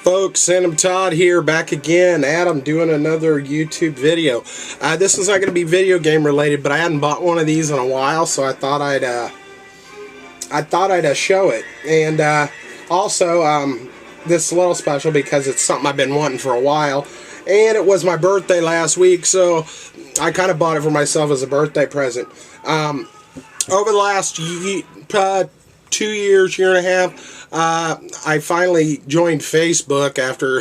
folks? Adam Todd here, back again. Adam doing another YouTube video. This is not going to be video game related, but I hadn't bought one of these in a while, so I thought I'd show it. And also, this is a little special because it's something I've been wanting for a while, and it was my birthday last week, so I kind of bought it for myself as a birthday present. Over the last 2 years, year and a half, I finally joined Facebook after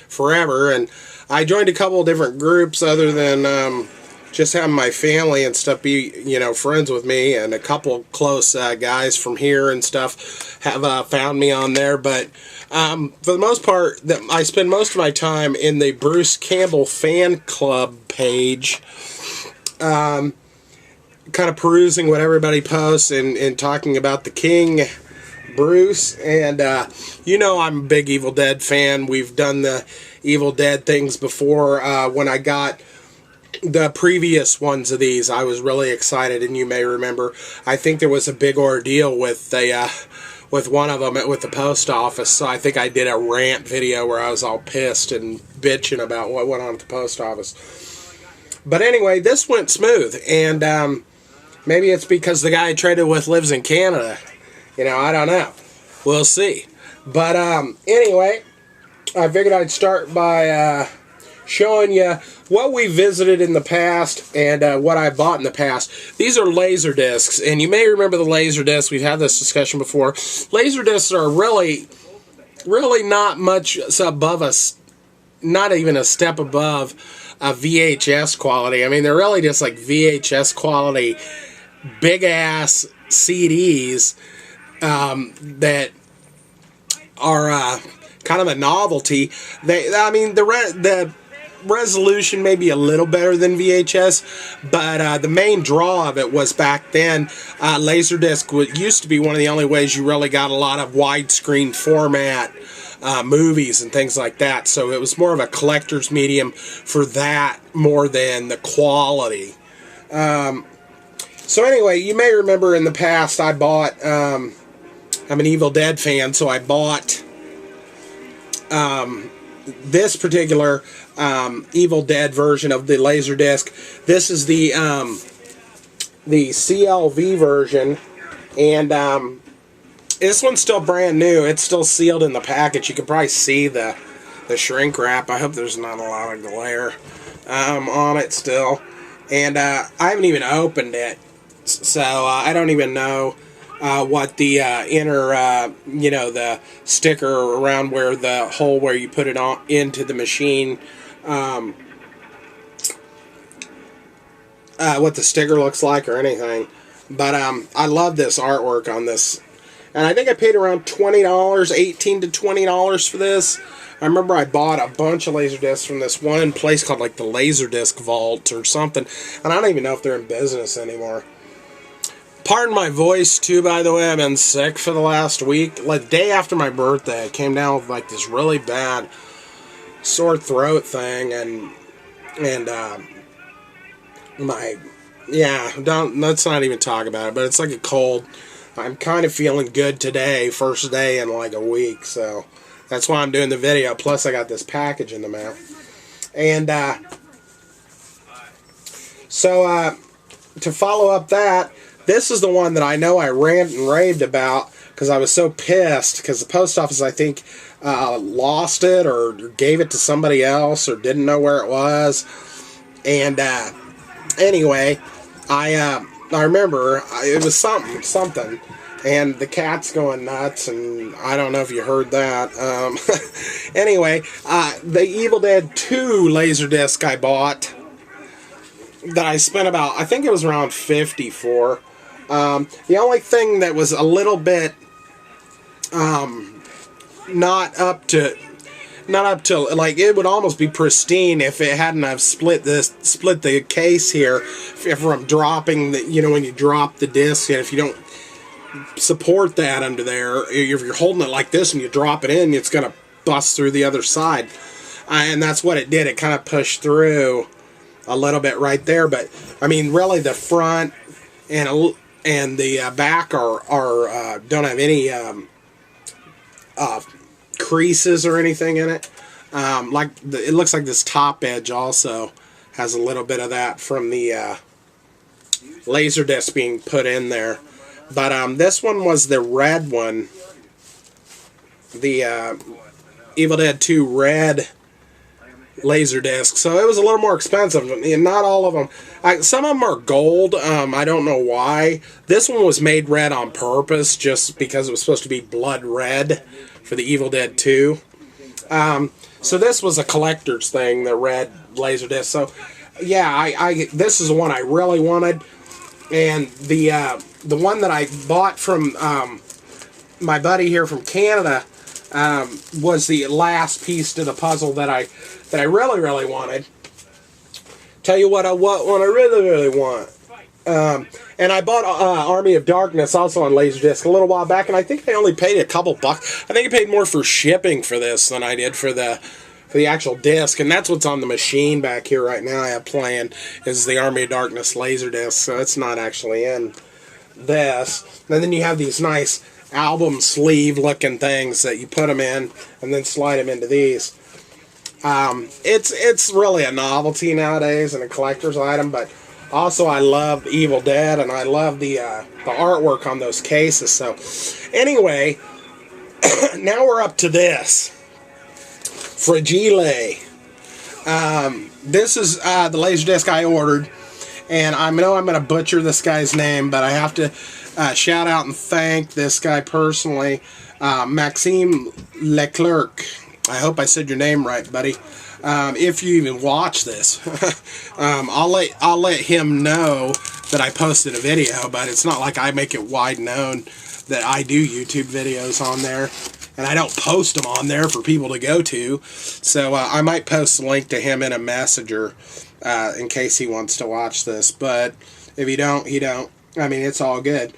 forever, and I joined a couple of different groups other than just having my family and stuff be, friends with me, and a couple close guys from here and stuff have found me on there. But for the most part, I spend most of my time in the Bruce Campbell fan club page, kind of perusing what everybody posts and talking about the King, Bruce. And I'm a big Evil Dead fan. We've done the Evil Dead things before. When I got the previous ones of these, I was really excited, and you may remember, I think there was a big ordeal with one of them with the post office, so I think I did a rant video where I was all pissed and bitching about what went on at the post office. But anyway, this went smooth, and maybe it's because the guy I traded with lives in Canada. I don't know. We'll see. But anyway, I figured I'd start by showing you what we visited in the past and what I bought in the past. These are LaserDiscs, and you may remember the LaserDiscs. We've had this discussion before. LaserDiscs are really not much above us, not even a step above a VHS quality. I mean, they're really just like VHS quality, big ass CDs that are kind of a novelty. The resolution may be a little better than VHS, but the main draw of it was back then, LaserDisc used to be one of the only ways you really got a lot of widescreen format movies and things like that. So it was more of a collector's medium for that more than the quality. So anyway, you may remember in the past I bought, I'm an Evil Dead fan, so I bought this particular Evil Dead version of the LaserDisc. This is the CLV version, and this one's still brand new. It's still sealed in the package. You can probably see the shrink wrap. I hope there's not a lot of glare on it still. And I haven't even opened it, so I don't even know what the inner, the sticker around where the hole where you put it on into the machine, what the sticker looks like or anything. But I love this artwork on this, and I think I paid around $20, $18 to $20 for this. I remember I bought a bunch of LaserDiscs from this one place called like the LaserDisc Vault or something, and I don't even know if they're in business anymore. Pardon my voice, too, by the way. I've been sick for the last week. Like, the day after my birthday, I came down with, like, this really bad sore throat thing, let's not even talk about it, but it's like a cold. I'm kind of feeling good today, first day in, like, a week, so that's why I'm doing the video. Plus, I got this package in the mail. And, to follow up that, this is the one that I know I ranted and raved about because I was so pissed because the post office, I think, lost it or gave it to somebody else or didn't know where it was. And anyway, I remember it was something, and the cat's going nuts, and I don't know if you heard that. Anyway, the Evil Dead 2 LaserDisc I bought that I spent about, I think it was around $50 for. The only thing that was a little bit not up to like, it would almost be pristine if it hadn't have split the case here from dropping the, when you drop the disc, and if you don't support that under there, if you're holding it like this and you drop it in, it's gonna bust through the other side, and that's what it did. It kind of pushed through a little bit right there, but I mean, really, the front and the back are don't have any creases or anything in it. It looks like this top edge also has a little bit of that from the LaserDisc being put in there. But this one was the red one. The Evil Dead 2 red LaserDisc. So it was a little more expensive. And not all of them. Some of them are gold. I don't know why. This one was made red on purpose just because it was supposed to be blood red for the Evil Dead 2. So this was a collector's thing, the red LaserDisc. So yeah, this is the one I really wanted. And the one that I bought from my buddy here from Canada was the last piece to the puzzle that I really, really wanted. Tell you what I really, really want. And I bought Army of Darkness also on LaserDisc a little while back, and I think I only paid a couple bucks. I think I paid more for shipping for this than I did for the actual disc, and that's what's on the machine back here right now I have playing, is the Army of Darkness LaserDisc, so it's not actually in this. And then you have these nice album sleeve looking things that you put them in and then slide them into these. It's really a novelty nowadays and a collector's item, but also I love Evil Dead and I love the artwork on those cases. So anyway, now we're up to this Fragile. This is the LaserDisc I ordered, and I know I'm going to butcher this guy's name, but I have to shout out and thank this guy personally, Maxime Leclerc. I hope I said your name right, buddy. If you even watch this, I'll let him know that I posted a video, but it's not like I make it wide known that I do YouTube videos on there, and I don't post them on there for people to go to. So I might post a link to him in a messenger in case he wants to watch this. But if he don't, he don't. I mean, it's all good.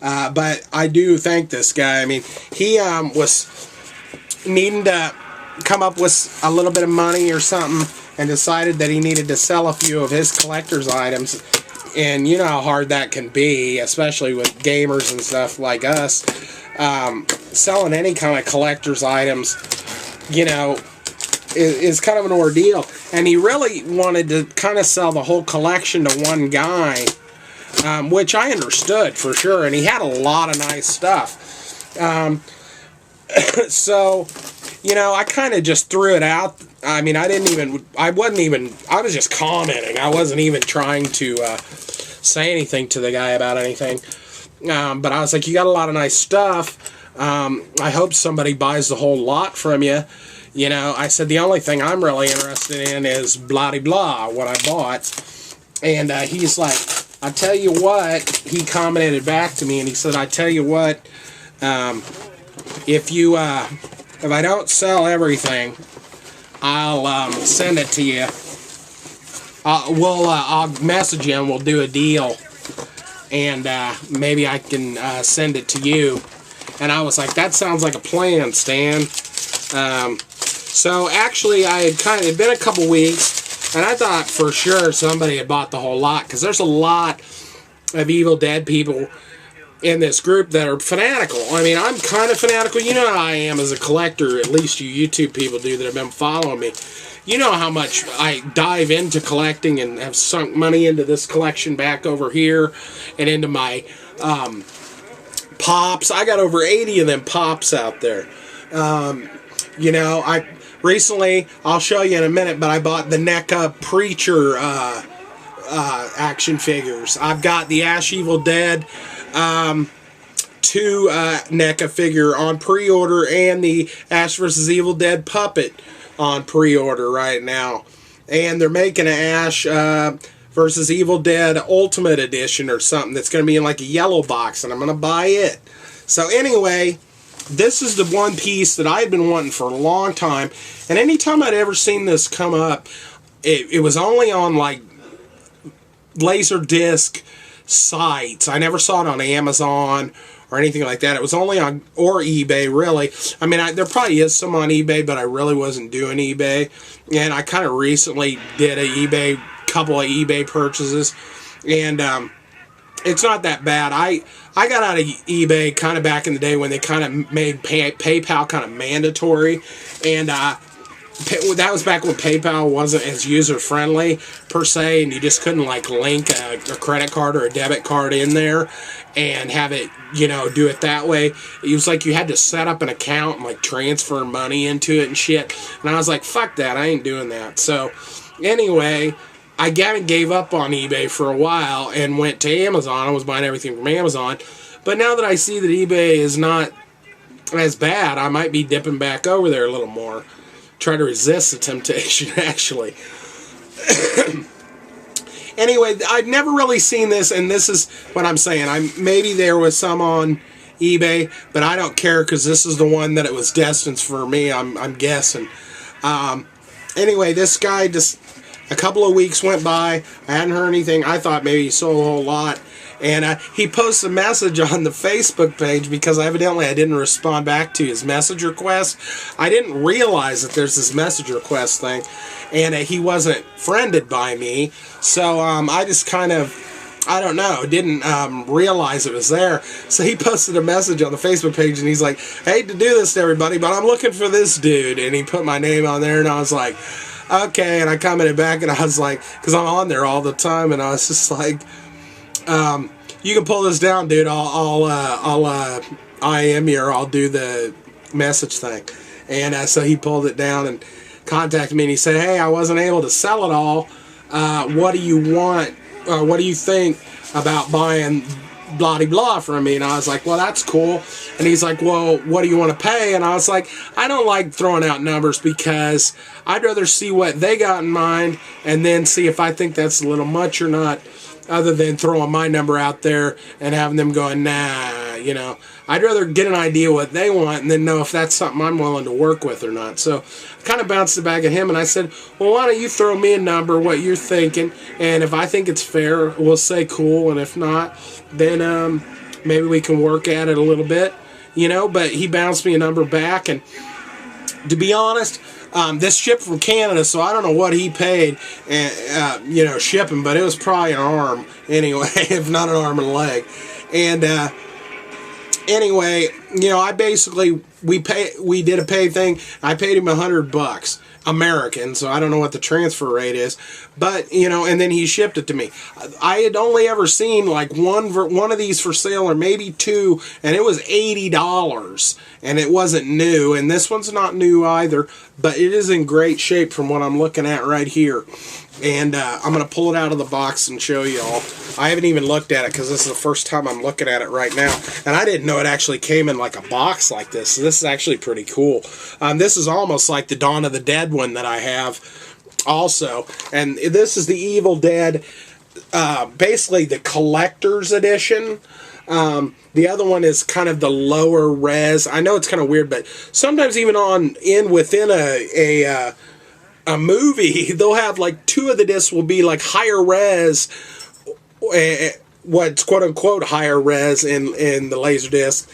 But I do thank this guy. I mean, he was needing to come up with a little bit of money or something and decided that he needed to sell a few of his collector's items. And you know how hard that can be, especially with gamers and stuff like us. Selling any kind of collector's items, you know, is kind of an ordeal. And he really wanted to kind of sell the whole collection to one guy, which I understood for sure. And he had a lot of nice stuff. So, you know, I kind of just threw it out. I mean, I was just commenting. I wasn't even trying to say anything to the guy about anything. But I was like, you got a lot of nice stuff. I hope somebody buys the whole lot from you. You know, I said, the only thing I'm really interested in is blah-de-blah, what I bought. And he's like, I tell you what, he commented back to me, and he said, I tell you what, if I don't sell everything, I'll send it to you. I'll message you and we'll do a deal. And maybe I can send it to you. And I was like, that sounds like a plan, Stan. So actually, it had been a couple weeks, and I thought for sure somebody had bought the whole lot, because there's a lot of Evil Dead people in this group that are fanatical. I mean, I'm kind of fanatical. You know how I am as a collector, at least you YouTube people do that have been following me. You know how much I dive into collecting and have sunk money into this collection back over here and into my pops. I got over 80 of them pops out there. You know, recently, I'll show you in a minute, but I bought the NECA Preacher action figures. I've got the Ash Evil Dead 2 NECA figure on pre-order, and the Ash vs. Evil Dead puppet on pre-order right now. And they're making an Ash vs. Evil Dead Ultimate Edition or something that's going to be in like a yellow box, and I'm going to buy it. So anyway, this is the one piece that I had been wanting for a long time, and anytime I'd ever seen this come up, it was only on like LaserDisc sites. I never saw it on Amazon or anything like that. It was only on, or eBay, really. I mean, there probably is some on eBay, but I really wasn't doing eBay. And I kind of recently did a couple of eBay purchases. And it's not that bad. I got out of eBay kind of back in the day when they kind of made PayPal kind of mandatory, and that was back when PayPal wasn't as user-friendly per se, and you just couldn't like link a credit card or a debit card in there and have it, you know, do it that way. It was like you had to set up an account and like transfer money into it and shit. And I was like, fuck that, I ain't doing that. So anyway, I gave up on eBay for a while and went to Amazon. I was buying everything from Amazon. But now that I see that eBay is not as bad, I might be dipping back over there a little more. Try to resist the temptation, actually. Anyway, I've never really seen this, and this is what I'm saying. Maybe there was some on eBay, but I don't care because this is the one that it was destined for me, I'm guessing. Anyway, this guy just... A couple of weeks went by. I hadn't heard anything. I thought maybe he sold a whole lot. And he posts a message on the Facebook page because evidently I didn't respond back to his message request. I didn't realize that there's this message request thing. And he wasn't friended by me. So I just kind of, I don't know, didn't realize it was there. So he posted a message on the Facebook page and he's like, I hate to do this to everybody, but I'm looking for this dude. And he put my name on there and I was like, okay, and I commented back, and I was like, because I'm on there all the time, and I was just like, you can pull this down, dude. I'll IM you, or I'll do the message thing. And so he pulled it down and contacted me, and he said, hey, I wasn't able to sell it all. What do you want? What do you think about buying blah-de-blah from me? And I was like, well, that's cool. And he's like, well, what do you want to pay? And I was like, I don't like throwing out numbers because I'd rather see what they got in mind and then see if I think that's a little much or not, other than throwing my number out there and having them going, nah, you know. I'd rather get an idea what they want and then know if that's something I'm willing to work with or not. So I kind of bounced it back at him and I said, well, why don't you throw me a number, what you're thinking, and if I think it's fair, we'll say cool, and if not, then maybe we can work at it a little bit, you know. But he bounced me a number back, and to be honest, this shipped from Canada, so I don't know what he paid, you know, shipping, but it was probably an arm anyway, if not an arm and a leg. And anyway, you know, I basically, we did a pay thing. I paid him $100 American, so I don't know what the transfer rate is, but you know, and then he shipped it to me. I had only ever seen like one of these for sale, or maybe two, and it was $80, and it wasn't new, and this one's not new either, but it is in great shape from what I'm looking at right here. And I'm going to pull it out of the box and show you all. I haven't even looked at it because this is the first time I'm looking at it right now. And I didn't know it actually came in like a box like this. So this is actually pretty cool. This is almost like the Dawn of the Dead one that I have also. And this is the Evil Dead, basically the collector's edition. The other one is kind of the lower res. I know it's kind of weird, but sometimes even within a movie, they'll have like two of the discs will be like higher res, what's quote unquote higher res in the LaserDisc,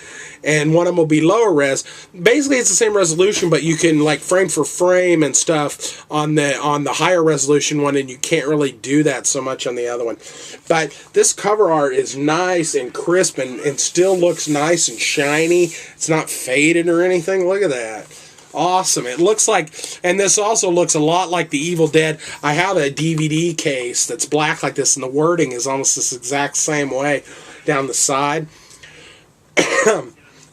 and one of them will be lower res. Basically, it's the same resolution, but you can like frame for frame and stuff on the higher resolution one, and you can't really do that so much on the other one. But this cover art is nice and crisp, and still looks nice and shiny. It's not faded or anything. Look at that. Awesome. It looks like, and this also looks a lot like the Evil Dead. I have a DVD case that's black like this, and the wording is almost this exact same way down the side.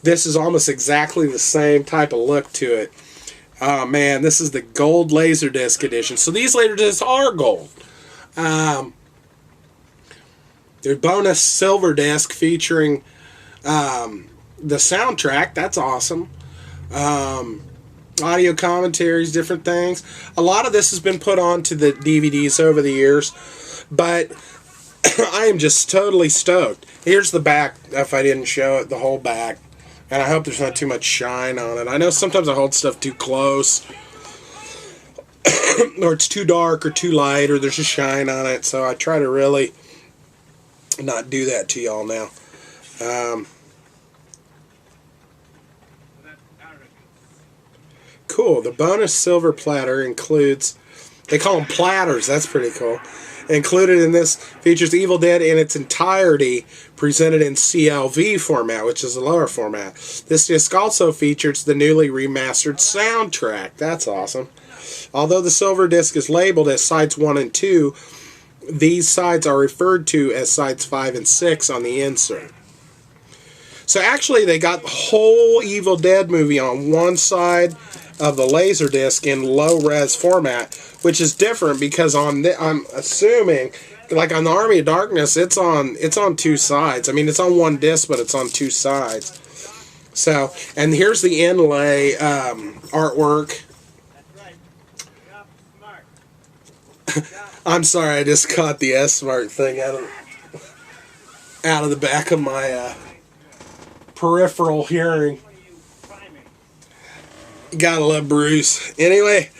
This is almost exactly the same type of look to it. Oh man, this is the gold LaserDisc edition. So these LaserDiscs are gold. There's bonus silver disc featuring the soundtrack. That's awesome. Audio commentaries, different things. A lot of this has been put onto the DVDs over the years, but I am just totally stoked. Here's the back, if I didn't show it, the whole back. And I hope there's not too much shine on it. I know sometimes I hold stuff too close, or it's too dark or too light, or there's a shine on it, so I try to really not do that to y'all now. Cool. The bonus silver platter includes, they call them platters, that's pretty cool. Included in this features Evil Dead in its entirety, presented in CLV format, which is a lower format. This disc also features the newly remastered soundtrack. That's awesome. Although the silver disc is labeled as sides 1 and 2, these sides are referred to as sides 5 and 6 on the insert. So actually they got the whole Evil Dead movie on one side of the LaserDisc in low-res format, which is different because I'm assuming, like on the Army of Darkness, it's on two sides. I mean, it's on one disc, but it's on two sides. So, and here's the inlay artwork. I'm sorry, I just caught the S-Smart thing out of the back of my peripheral hearing. Gotta love Bruce. Anyway,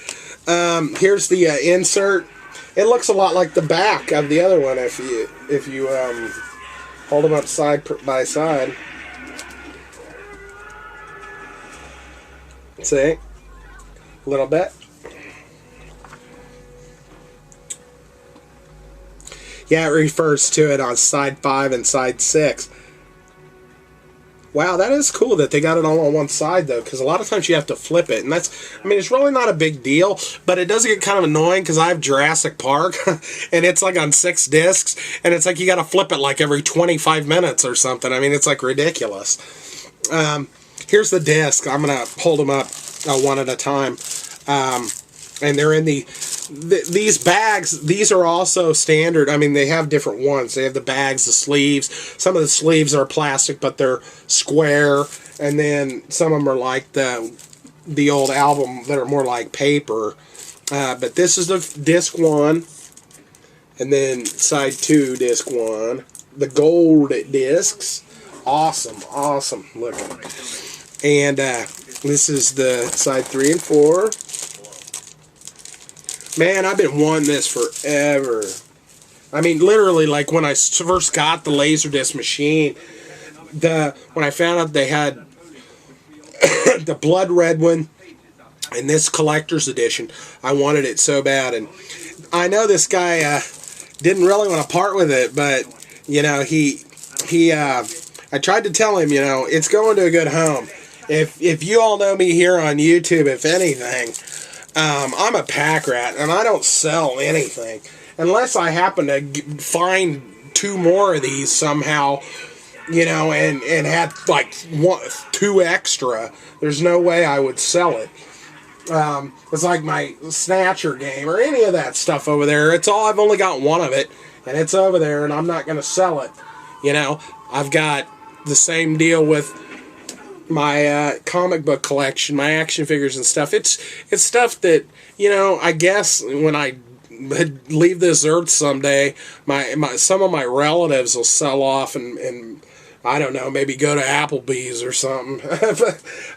here's the insert. It looks a lot like the back of the other one if you hold them up side by side. See? A little bit. Yeah, it refers to it on side 5 and side 6. Wow, that is cool that they got it all on one side, though, because a lot of times you have to flip it, and that's, I mean, it's really not a big deal, but it does get kind of annoying, because I have Jurassic Park, and it's like on 6 discs, and it's like you got to flip it like every 25 minutes or something. I mean, it's like ridiculous. Here's the disc. I'm going to hold them up one at a time, and they're in these bags. These are also standard. I mean, they have different ones. They have the bags, the sleeves. Some of the sleeves are plastic, but they're square. And then some of them are like the old album that are more like paper. But this is the disc 1. And then side 2, disc 1. The gold discs. Awesome, awesome looking. And this is the side 3 and 4. Man, I've been wanting this forever. I mean, literally, like when I first got the LaserDisc machine, when I found out they had the blood red one and this collector's edition, I wanted it so bad. And I know this guy didn't really want to part with it, but you know, I tried to tell him, you know, it's going to a good home. If you all know me here on YouTube, if anything, I'm a pack rat, and I don't sell anything. Unless I happen to find 2 more of these somehow, you know, and had like 2 extra, there's no way I would sell it. It's like my Snatcher game or any of that stuff over there. I've only got 1 of it, and it's over there, and I'm not going to sell it. You know, I've got the same deal with my comic book collection, my action figures and stuff. It's stuff that, you know, I guess when I leave this earth someday, some of my relatives will sell off and I don't know, maybe go to Applebee's or something.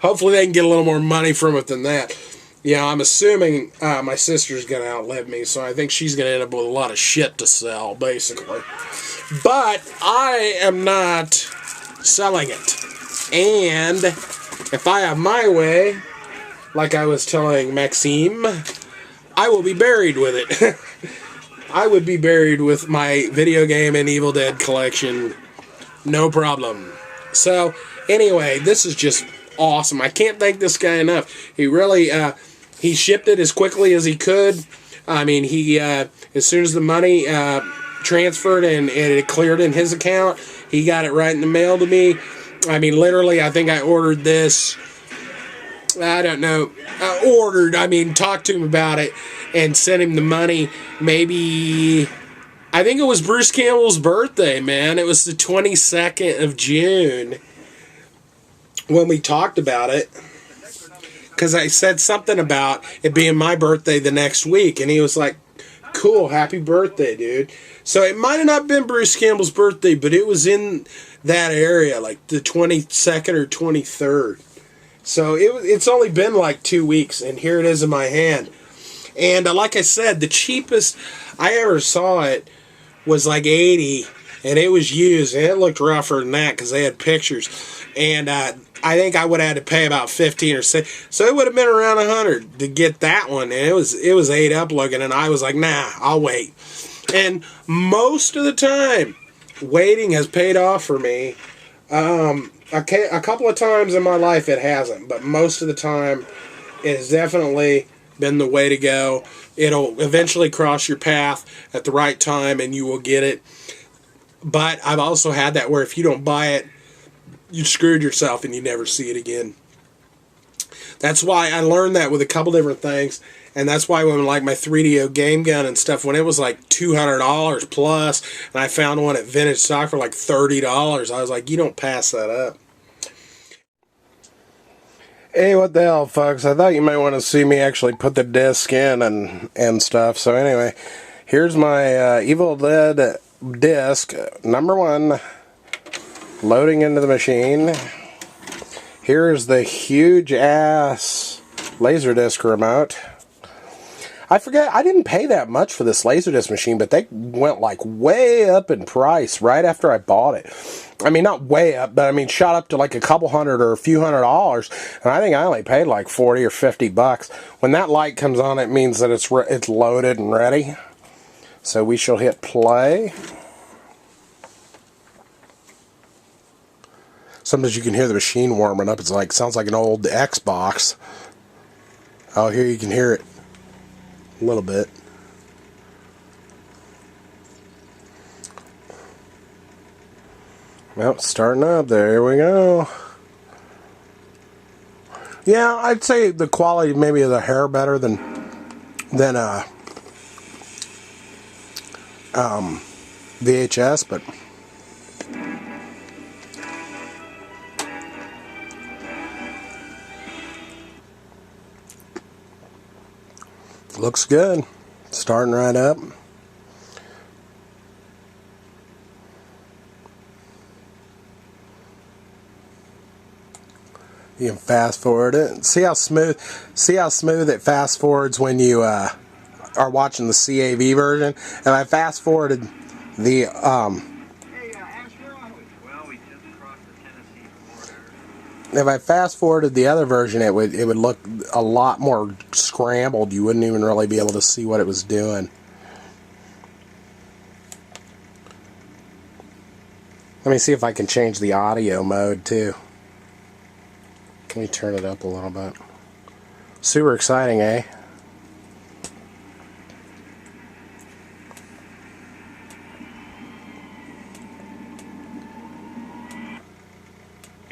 Hopefully they can get a little more money from it than that. You know, I'm assuming my sister's going to outlive me, so I think she's going to end up with a lot of shit to sell, basically. But I am not selling it. And if I have my way, like I was telling Maxime, I will be buried with it. I would be buried with my video game and Evil Dead collection. No problem. So, anyway, this is just awesome. I can't thank this guy enough. He really, he shipped it as quickly as he could. I mean, he, as soon as the money transferred and it cleared in his account, he got it right in the mail to me. I mean, literally, I think I ordered this, I don't know, talked to him about it and sent him the money maybe, I think it was Bruce Campbell's birthday, man. It was the 22nd of June when we talked about it, because I said something about it being my birthday the next week, and he was like, cool, happy birthday, dude. So it might have not been Bruce Campbell's birthday, but it was in that area, like the 22nd or 23rd. So it's only been like 2 weeks, and here it is in my hand. And like I said, the cheapest I ever saw it was like $80, and it was used, and it looked rougher than that because they had pictures. And I think I would have had to pay about $15 or $6, so it would have been around $100 to get that one. And it was ate up looking, and I was like, nah, I'll wait. And most of the time, waiting has paid off for me. A couple of times in my life it hasn't, but most of the time it has definitely been the way to go. It'll eventually cross your path at the right time and you will get it. But I've also had that where if you don't buy it, you screwed yourself and you never see it again. That's why I learned that with a couple different things. And that's why when like my 3DO game gun and stuff, when it was like $200 plus, and I found one at Vintage Stock for like $30, I was like, you don't pass that up. Hey, what the hell, folks? I thought you might want to see me actually put the disc in and stuff. So anyway, here's my Evil Dead disc, number 1, loading into the machine. Here's the huge-ass LaserDisc remote. I forget, I didn't pay that much for this LaserDisc machine, but they went like way up in price right after I bought it. I mean, not way up, but I mean, shot up to like a couple hundred or a few $100s, and I think I only paid like 40 or 50 bucks. When that light comes on, it means that it's loaded and ready. So we shall hit play. Sometimes you can hear the machine warming up. It's like, sounds like an old Xbox. Oh, here you can hear it a little bit. Well, starting up. There we go. Yeah, I'd say the quality maybe of the hair better than VHS, but looks good. Starting right up. You can fast forward it. See how smooth it fast forwards when you are watching the CAV version. And I fast forwarded the if I fast forwarded the other version, it would look a lot more scrambled. You wouldn't even really be able to see what it was doing. Let me see if I can change the audio mode too. Let me turn it up a little bit. Super exciting, eh?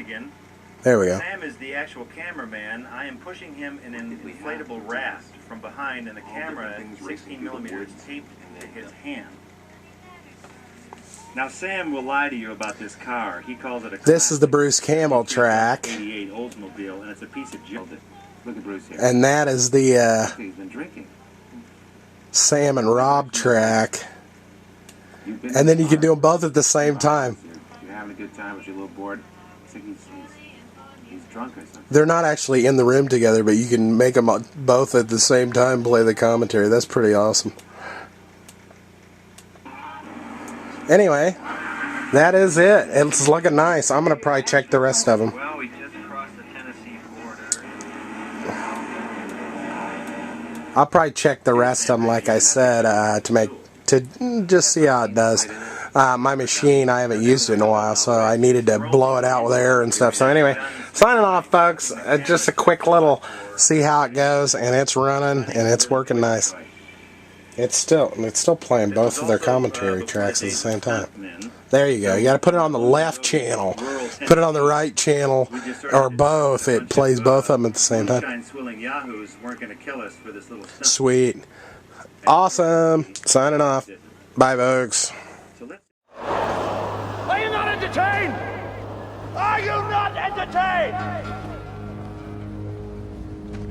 Again. There we go. Sam is the actual cameraman. I am pushing him in an inflatable raft from behind, and the camera, 16 millimeters, taped to his hand. Now Sam will lie to you about this car. He calls it a. This is the Bruce Campbell track. 88 Oldsmobile, and it's a piece of junk. Look at Bruce here. And that is the He's been drinking. Sam and Rob track. And then you can do them both at the same time. You're having a good time, but you're a little bored. It's like he's drunk or something. They're not actually in the room together, but you can make them both at the same time play the commentary. That's pretty awesome. Anyway, that is it. It's looking nice. I'm going to probably check the rest of them. Well, we just crossed the Tennessee border. I'll probably check the rest of them, like I said, to just see how it does. My machine, I haven't used it in a while, so I needed to blow it out with air and stuff. So anyway, signing off, folks. Just a quick little see how it goes, and it's running, and it's working nice. It's still playing both of their commentary tracks at the same time. There you go. You got to put it on the left channel. Put it on the right channel, or both. It plays both of them at the same time. Sweet. Awesome. Signing off. Bye, folks. Are you not entertained? Are you not entertained?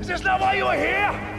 Is this not why you are here?